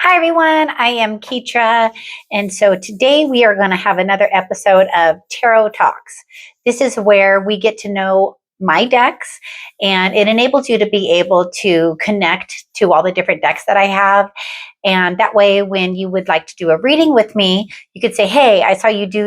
Hi everyone, I am Ketra, and so today we are going to have another episode of Tarot Talks. This is where we get to know my decks, and it enables you to be able to connect to all the different decks that I have. And that way, when you would like to do a reading with me, you could say, hey, I saw you do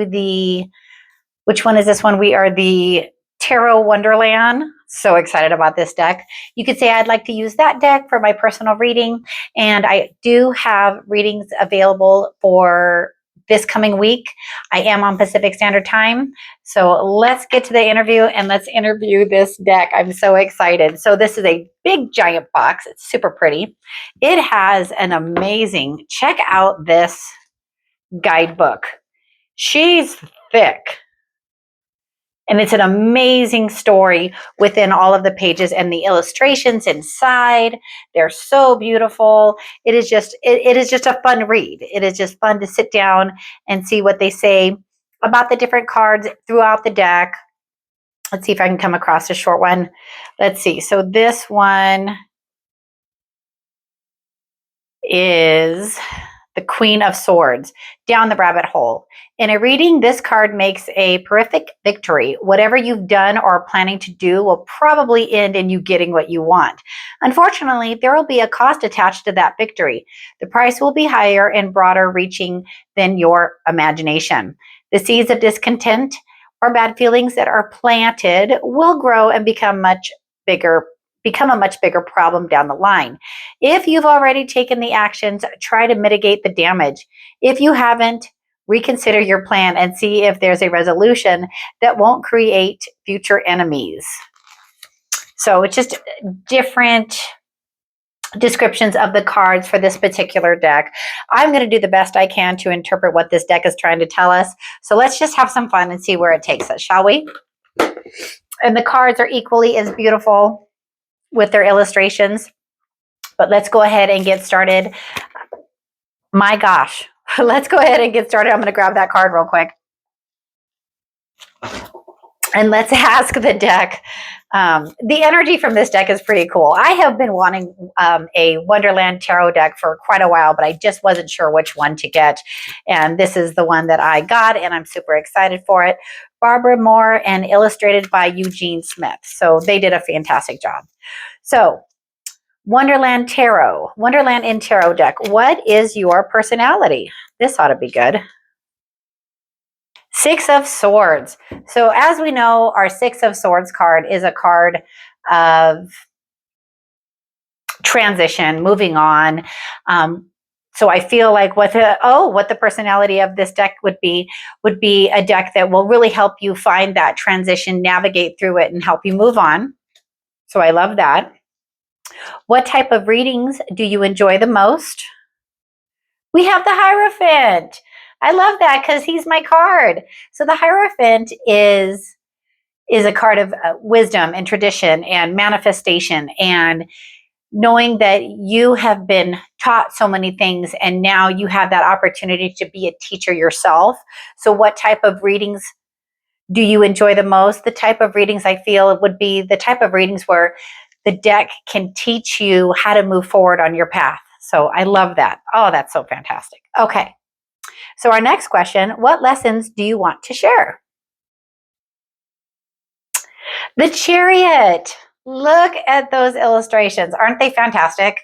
which one is this one? We are the Tarot Wonderland. So excited about this deck. You could say I'd like to use that deck for my personal reading. And I do have readings available for this coming week. I am on Pacific Standard Time. So let's get to the interview and let's interview this deck. I'm so excited. So this is a big giant box. It's super pretty. It has an amazing, check out this guidebook. She's thick. And it's an amazing story within all of the pages, and the illustrations inside, they're so beautiful. It is just a fun read. It is just fun to sit down and see what they say about the different cards throughout the deck. Let's see if I can come across a short one. Let's see. So this one is the Queen of Swords, down the rabbit hole. In a reading, this card makes a horrific victory. Whatever you've done or are planning to do will probably end in you getting what you want. Unfortunately, there will be a cost attached to that victory. The price will be higher and broader reaching than your imagination. The seeds of discontent or bad feelings that are planted will grow and become a much bigger problem down the line. If you've already taken the actions, try to mitigate the damage. If you haven't, reconsider your plan and see if there's a resolution that won't create future enemies. So it's just different descriptions of the cards for this particular deck. I'm going to do the best I can to interpret what this deck is trying to tell us. So let's just have some fun and see where it takes us, shall we? And the cards are equally as beautiful with their illustrations. But let's go ahead and get started. My gosh, let's go ahead and get started. I'm going to grab that card real quick. And let's ask the deck. The energy from this deck is pretty cool. I have been wanting a Wonderland Tarot deck for quite a while, but I just wasn't sure which one to get. And this is the one that I got, and I'm super excited for it. Barbara Moore and illustrated by Eugene Smith. So they did a fantastic job. So Wonderland Tarot, Wonderland in Tarot deck. What is your personality? This ought to be good. Six of Swords. So as we know, our Six of Swords card is a card of transition, moving on. So I feel like what the personality of this deck would be a deck that will really help you find that transition, navigate through it, and help you move on. So I love that. What type of readings do you enjoy the most? We have the Hierophant. I love that because he's my card. So the Hierophant is a card of wisdom and tradition and manifestation, and knowing that you have been taught so many things and now you have that opportunity to be a teacher yourself. So what type of readings do you enjoy the most? The type of readings I feel would be the type of readings where the deck can teach you how to move forward on your path. So I love that. Oh, that's so fantastic. Okay. So our next question, what lessons do you want to share? The Chariot. Look at those illustrations. Aren't they fantastic?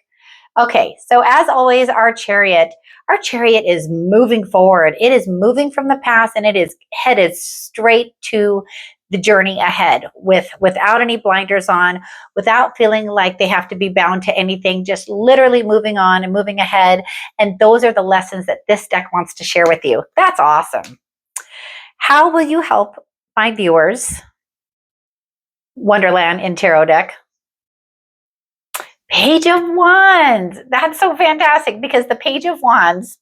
Okay, so as always, our chariot is moving forward. It is moving from the past, and it is headed straight to the journey ahead without any blinders on, without feeling like they have to be bound to anything, just literally moving on and moving ahead. And those are the lessons that this deck wants to share with you. That's awesome. How will you help my viewers? Wonderland in Tarot deck. Page of Wands. That's so fantastic because the Page of Wands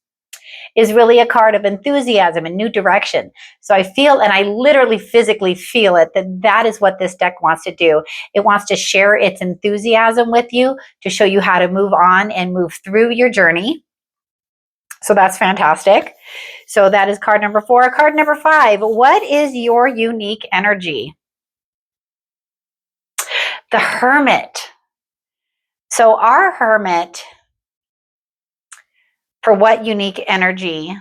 is really a card of enthusiasm and new direction. So I feel, and I literally physically feel it, that is what this deck wants to do. It wants to share its enthusiasm with you to show you how to move on and move through your journey. So that's fantastic. So that is card number 4. Card number 5. What is your unique energy? The Hermit. So our Hermit For what unique energy?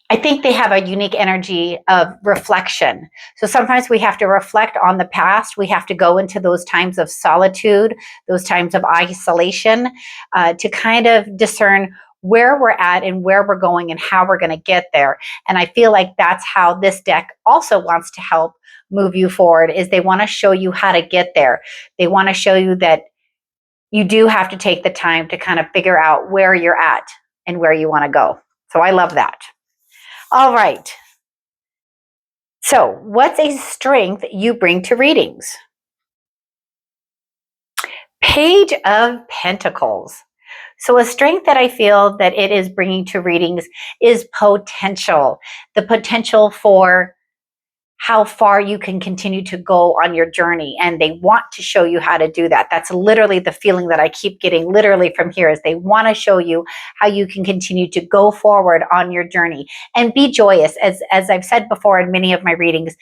I think they have a unique energy of reflection. So sometimes we have to reflect on the past. We have to go into those times of solitude, those times of isolation, to kind of discern where we're at and where we're going and how we're going to get there. And I feel like that's how this deck also wants to help move you forward, is they want to show you how to get there. They want to show you that you do have to take the time to kind of figure out where you're at and where you want to go. So I love that. All right. So, what's a strength you bring to readings? Page of Pentacles. So, a strength that I feel that it is bringing to readings is potential. The potential for how far you can continue to go on your journey, and they want to show you how to do that. That's literally the feeling that I keep getting literally from here, is they want to show you how you can continue to go forward on your journey and be joyous. As I've said before in many of my readings,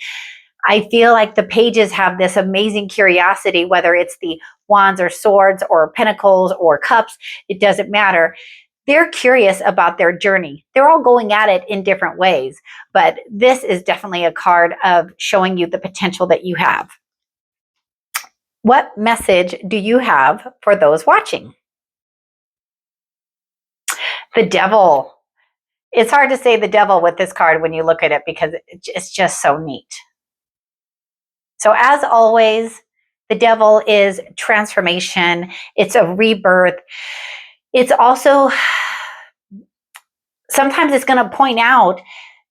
I feel like the pages have this amazing curiosity, whether it's the wands or swords or pentacles or cups, it doesn't matter. They're curious about their journey. They're all going at it in different ways, but this is definitely a card of showing you the potential that you have. What message do you have for those watching? The Devil. It's hard to say the devil with this card when you look at it, because it's just so neat. So as always, the Devil is transformation. It's a rebirth. It's also, sometimes it's going to point out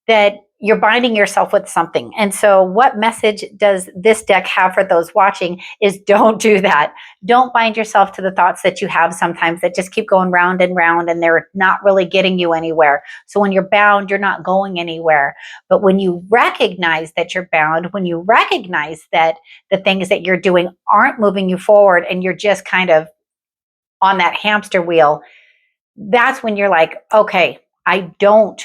that you're binding yourself with something. And so what message does this deck have for those watching is don't do that. Don't bind yourself to the thoughts that you have sometimes that just keep going round and round, and they're not really getting you anywhere. So when you're bound, you're not going anywhere. But when you recognize that you're bound, when you recognize that the things that you're doing aren't moving you forward and you're just kind of on that hamster wheel, that's when you're like, okay, I don't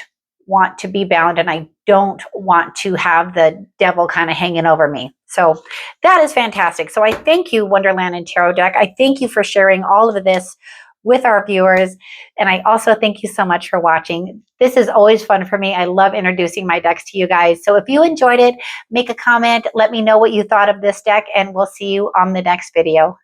want to be bound, and I don't want to have the devil kind of hanging over me. So that is fantastic. So I thank you, Wonderland and Tarot Deck. I thank you for sharing all of this with our viewers. And I also thank you so much for watching. This is always fun for me. I love introducing my decks to you guys. So if you enjoyed it, make a comment. Let me know what you thought of this deck, and we'll see you on the next video.